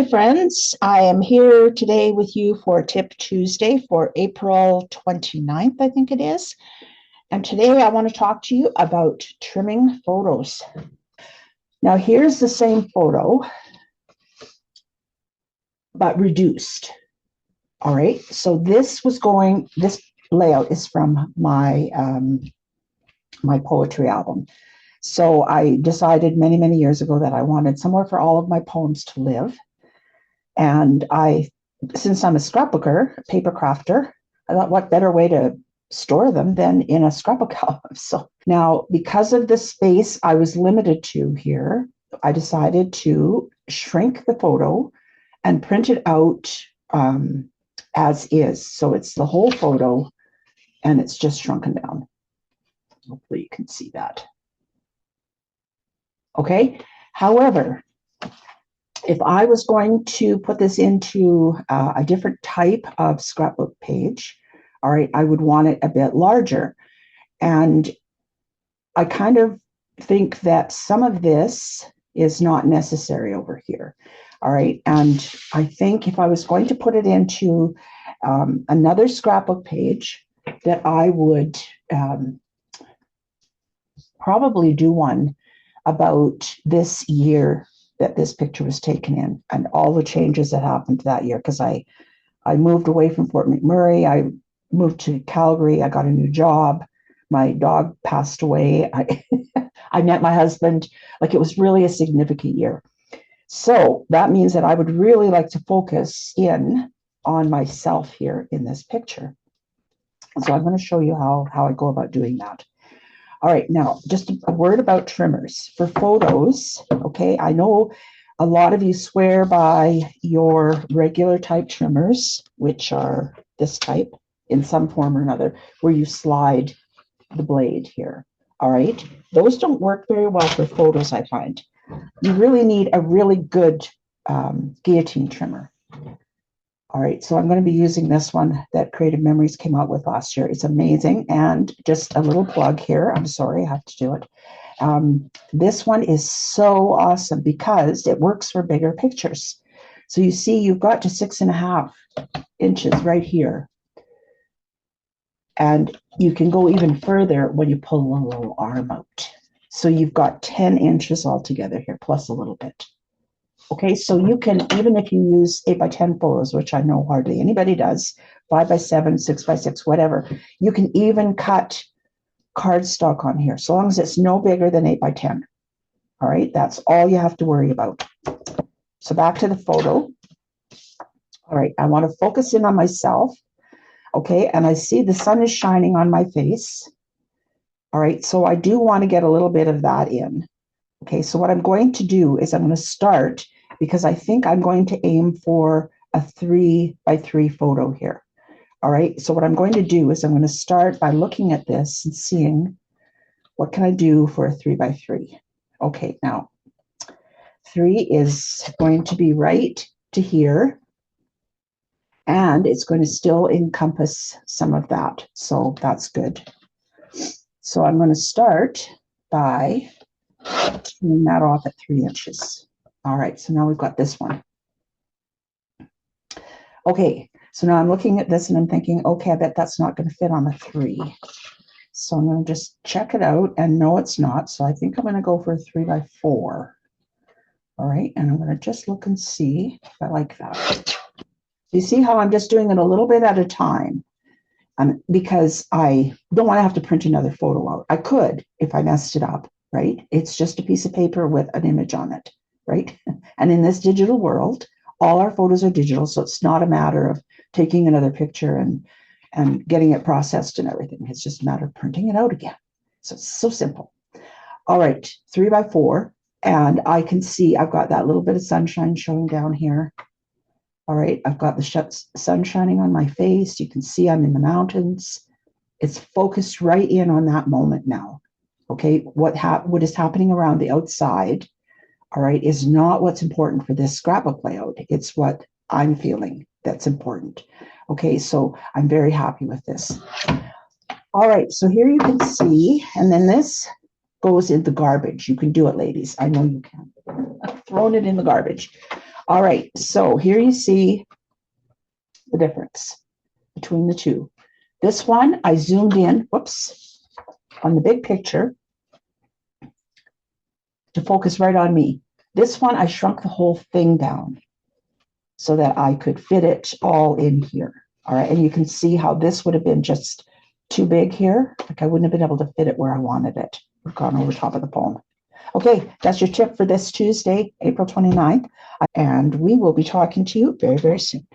friends. I am here today with you for Tip Tuesday for April 29th, I think it is. And today I want to talk to you about trimming photos. Now, here's the same photo, but reduced. All right. So this layout is from my my poetry album. So I decided many, many years ago that I wanted somewhere for all of my poems to live. And since I'm a scrapbooker, a paper crafter, I thought what better way to store them than in a scrapbook album. So now, because of the space I was limited to here, I decided to shrink the photo and print it out as is. So it's the whole photo and it's just shrunken down. Hopefully you can see that. Okay. However, if I was going to put this into a different type of scrapbook page, all right, I would want it a bit larger. And I kind of think that some of this is not necessary over here. All right. And I think if I was going to put it into another scrapbook page, that I would probably do one about this year that this picture was taken in and all the changes that happened that year, because I moved away from Fort McMurray. I moved to Calgary. I got a new job. My dog passed away. I met my husband. Like, it was really a significant year. So that means that I would really like to focus in on myself here in this picture. So I'm going to show you how I go about doing that. All right, now just a word about trimmers for photos. Okay, I know a lot of you swear by your regular type trimmers, which are this type in some form or another, where you slide the blade here. All right, those don't work very well for photos, I find. You really need a really good guillotine trimmer. All right, so I'm going to be using this one that Creative Memories came out with last year. It's amazing. And just a little plug here. I'm sorry, I have to do it. This one is so awesome because it works for bigger pictures. So you see, you've got to 6.5 inches right here. And you can go even further when you pull a little arm out. So you've got 10 inches altogether here, plus a little bit. Okay, so you can, even if you use 8x10 photos, which I know hardly anybody does, 5x7, 6x6, whatever, you can even cut cardstock on here, so long as it's no bigger than 8x10. All right, that's all you have to worry about. So back to the photo. All right, I want to focus in on myself. Okay, and I see the sun is shining on my face. All right, so I do want to get a little bit of that in. Okay, so what I'm going to do is I'm going to start, because I think I'm going to aim for a 3x3 photo here. All right, so what I'm going to do is I'm going to start by looking at this and seeing what can I do for a 3x3. Okay, now 3 is going to be right to here, and it's going to still encompass some of that, so that's good. So I'm going to start by trimming that off at 3 inches. All right, so now we've got this one. Okay, so now I'm looking at this and I'm thinking, okay, I bet that's not going to fit on a 3. So I'm going to just check it out, and no, it's not. So I think I'm going to go for a 3x4. All right, and I'm going to just look and see if I like that. You see how I'm just doing it a little bit at a time, because I don't want to have to print another photo out. I could if I messed it up, right? It's just a piece of paper with an image on it, right? And in this digital world, all our photos are digital, so it's not a matter of taking another picture and getting it processed and everything. It's just a matter of printing it out again. So it's so simple. All right, 3x4, and I can see I've got that little bit of sunshine showing down here. All right, I've got the sun shining on my face. You can see I'm in the mountains. It's focused right in on that moment now. Okay, what is happening around the outside, all right, is not what's important for this scrapbook layout. It's what I'm feeling that's important. Okay, so I'm very happy with this. All right, so here you can see, and then this goes in the garbage. You can do it, ladies. I know you can. I've thrown it in the garbage. All right, so here you see the difference between the two. This one, I zoomed in, whoops, on the big picture to focus right on me. This one, I shrunk the whole thing down so that I could fit it all in here. All right, and you can see how this would have been just too big here. Like I wouldn't have been able to fit it where I wanted it. We've gone over top of the poem. Okay, that's your tip for this Tuesday, April 29th. And we will be talking to you very, very soon.